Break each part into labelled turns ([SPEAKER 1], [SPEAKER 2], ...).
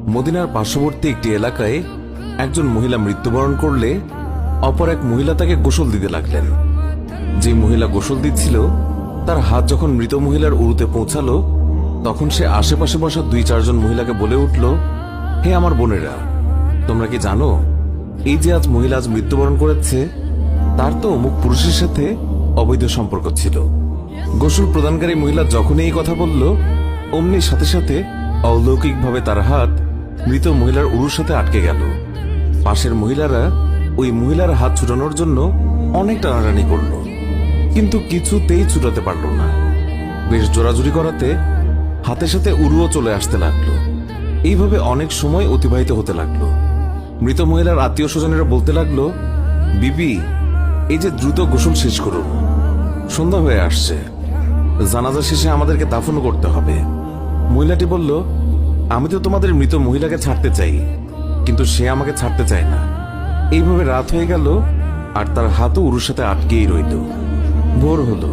[SPEAKER 1] মদিনার পার্শ্ববর্তী একটি এলাকায় একজন মহিলা মৃত্যুবরণ করলে অপর এক মহিলা তাকে গোসল দিতে লাগলেন। যে মহিলা গোসল দিচ্ছিল তার হাত যখন মৃত মহিলার উরুতে পৌঁছালো, তখন সে আশেপাশে বসা 2-4 জন মহিলাকে বলে উঠল, হে আমার বোনেরা, তোমরা কি জানো এই যে আজ মহিলা আজ মৃত্যুবরণ করেছে, তার তো অমুক পুরুষের সাথে অবৈধ সম্পর্ক ছিল। গোসল প্রদানকারী মহিলা যখনই এই কথা বলল, অমনি সাথে সাথে অলৌকিকভাবে তার হাত মৃত মহিলার উরুর সাথে আটকে গেল। পাশের মহিলারা ওই মহিলার হাত ছুটানোর জন্য অনেক টানাটানি করল, কিন্তু কিছুতেই ছুটাতে পারল না। বেশ জোরাজুরি করাতে হাতের সাথে উরুও চলে আসতে লাগলো। এইভাবে অনেক সময় অতিবাহিত হতে লাগলো। মৃত মহিলার আত্মীয় স্বজনেরা বলতে লাগলো, বিবি, এই যে দ্রুত গোসল শেষ করুন, সন্ধ্যা হয়ে আসছে, জানাজা শেষে আমাদেরকে দাফন করতে হবে। মহিলাটি বলল, আমি তো তোমাদের মৃত মহিলাকে ছাড়তে চাই, কিন্তু সে আমাকে ছাড়তে চায় না। এইভাবে রাত হয়ে গেল আর তার হাতও উরুর সাথে আটকেই রইল। ভোর হলো,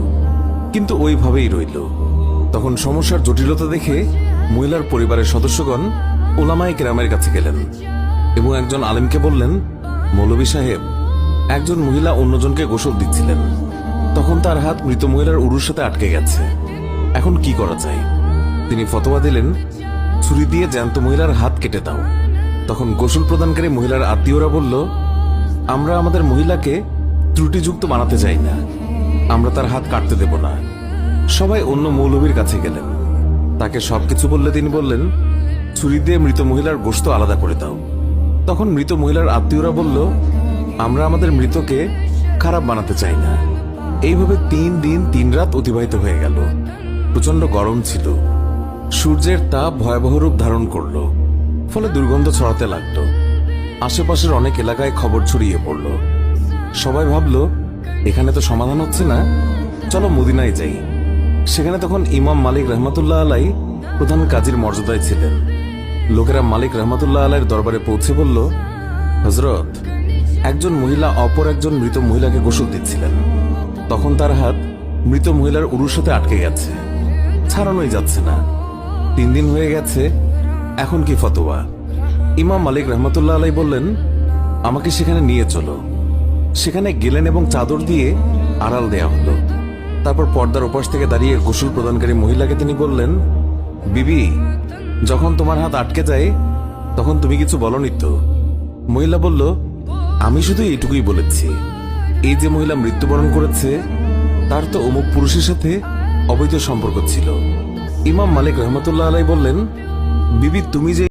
[SPEAKER 1] কিন্তু ওইভাবেই রইল। তখন সমস্যার জটিলতা দেখে মহিলার পরিবারের সদস্যগণ ওলামায়ে কেরামের কাছে গেলেন এবং একজন আলেমকে বললেন, মৌলভী সাহেব, একজন মহিলা অন্যজনকে গোসল দিচ্ছিলেন, তখন তার হাত মৃত মহিলার উরুর সাথে আটকে গেছে, এখন কি করা যায়? তিনি ফতোয়া দিলেন, ছুরি দিয়ে জ্যান্ত মহিলার হাত কেটে দাও। তখন গোসল প্রদানকারী মহিলার আত্মীয়রা বলল, আমরা আমাদের মহিলাকে ত্রুটিযুক্ত বানাতে চাই না, আমরা তার হাত কাটতে দেব না। সবাই অন্য মৌলভীর কাছে গেলেন, তাকে সবকিছু বললে তিনি বললেন, ছুরি দিয়ে মৃত মহিলার গোশত আলাদা করে দাও। তখন মৃত মহিলার আত্মীয়রা বলল, আমরা আমাদের মৃতকে খারাপ বানাতে চাই না। এইভাবে 3 দিন 3 রাত অতিবাহিত হয়ে গেল। প্রচন্ড গরম ছিল, সূর্যের তাপ ভয়াবহ রূপ ধারণ করল, ফলে দুর্গন্ধ ছড়াতে লাগলো। আশেপাশের অনেক এলাকায় খবর ছড়িয়ে পড়ল। সবাই ভাবল, এখানে তো সমাধান হচ্ছে না, চলো মদিনায় যাই। সেখানে তখন ইমাম মালিক রহমতুল্লাহ আলাই প্রধান কাজীর মর্যাদায় ছিলেন। লোকেরা মালিক রহমতুল্লাহ আলাইয়ের দরবারে পৌঁছে বলল, হযরত, একজন মহিলা অপর একজন মৃত মহিলাকে গোসল দিচ্ছিলেন, তখন তার হাত মৃত মহিলার উরুর সাথে আটকে গেছে, ছাড়ানোই যাচ্ছে না। 3 দিন হয়ে গেছে, এখন কি ফতোয়া? ইমাম মালিক রহমতুল্লাহ আলাই বললেন, আমাকে সেখানে নিয়ে চলো। সেখানে গেলেন এবং চাদর দিয়ে আড়াল দেয়া হলো। তারপর পর্দার ওপাশ থেকে দাঁড়িয়ে গোসল প্রদানকারী মহিলাকে তিনি বললেন, বিবি, যখন তোমার হাত আটকে যায় তখন তুমি কিছু বলনি তো? মহিলা বলল, আমি শুধু এইটুকুই বলেছি, এই যে মহিলা মৃত্যুবরণ করেছে তার তো অমুক পুরুষের সাথে অবৈধ সম্পর্ক ছিল। ইমাম মালিক রহমতুল্লাহ আলাই বললেন, বিবি, তুমি যে